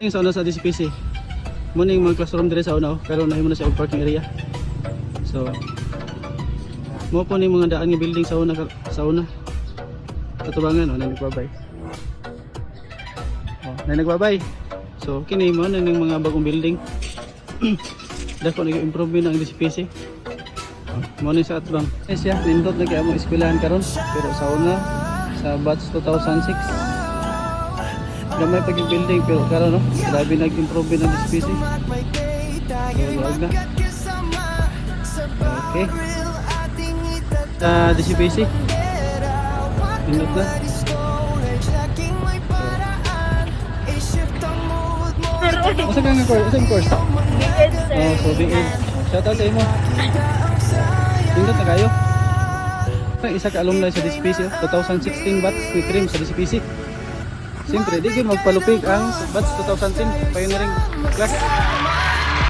Sa una sa DCPC. Muna yung mga classroom dire sa una, pero na mo na siya parking area. So mo po ni mga daan nga building sa una. Katubangan na nagbabay. Na nagbabay. So kini mo na ning mga bagong building. Dako nag-improve na ang DCPC. Mo ni sa atbang. Siya nindot na kay among eskwelahan karon, pero sa una sa batch 2006 gamay pag building, pero karon no, grabe nag-improve ng DCPC. So wag na. Okay. DCPC. Nindot na. Asa ka nga course? Asa course? Big-Ed, sir. Oh, so big ed. Shout out sa imo. Tingnan na kayo. Isa ka alumni sa DCPC, 2016 batch ni Trim sa DCPC. Siyempre, di kayo magpalupig ang batch 2010 pioneering class.